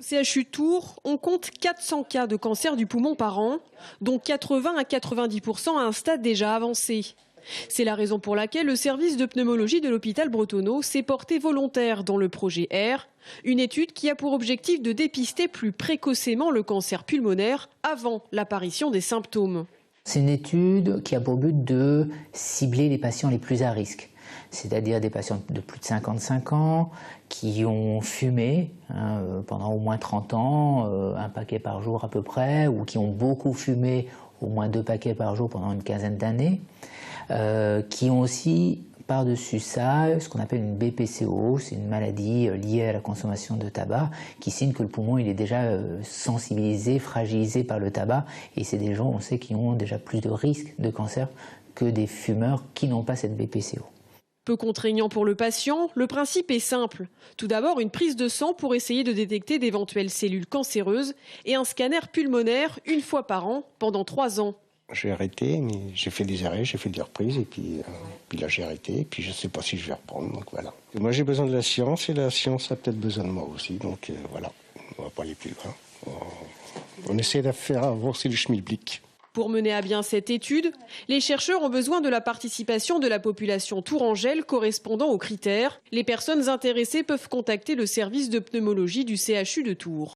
CHU Tours, on compte 400 cas de cancer du poumon par an, dont 80 à 90% à un stade déjà avancé. C'est la raison pour laquelle le service de pneumologie de l'hôpital Bretonneau s'est porté volontaire dans le projet AIR, une étude qui a pour objectif de dépister plus précocement le cancer pulmonaire avant l'apparition des symptômes. C'est une étude qui a pour but de cibler les patients les plus à risque, c'est-à-dire des patients de plus de 55 ans qui ont fumé pendant au moins 30 ans, un paquet par jour à peu près, ou qui ont beaucoup fumé, au moins 2 paquets par jour pendant une quinzaine d'années, qui ont aussi par-dessus ça ce qu'on appelle une BPCO, c'est une maladie liée à la consommation de tabac qui signe que le poumon il est déjà sensibilisé, fragilisé par le tabac, et c'est des gens, on sait, qui ont déjà plus de risques de cancer que des fumeurs qui n'ont pas cette BPCO. Peu contraignant pour le patient, le principe est simple. Tout d'abord, une prise de sang pour essayer de détecter d'éventuelles cellules cancéreuses et un scanner pulmonaire une fois par an pendant 3 ans. J'ai arrêté, mais j'ai fait des arrêts, j'ai fait des reprises, et puis là j'ai arrêté, et puis je ne sais pas si je vais reprendre, donc voilà. Et moi j'ai besoin de la science, et la science a peut-être besoin de moi aussi, donc voilà, on ne va pas aller plus loin. On essaie de faire avancer le schmilblick. Pour mener à bien cette étude, les chercheurs ont besoin de la participation de la population tourangelle correspondant aux critères. Les personnes intéressées peuvent contacter le service de pneumologie du CHU de Tours.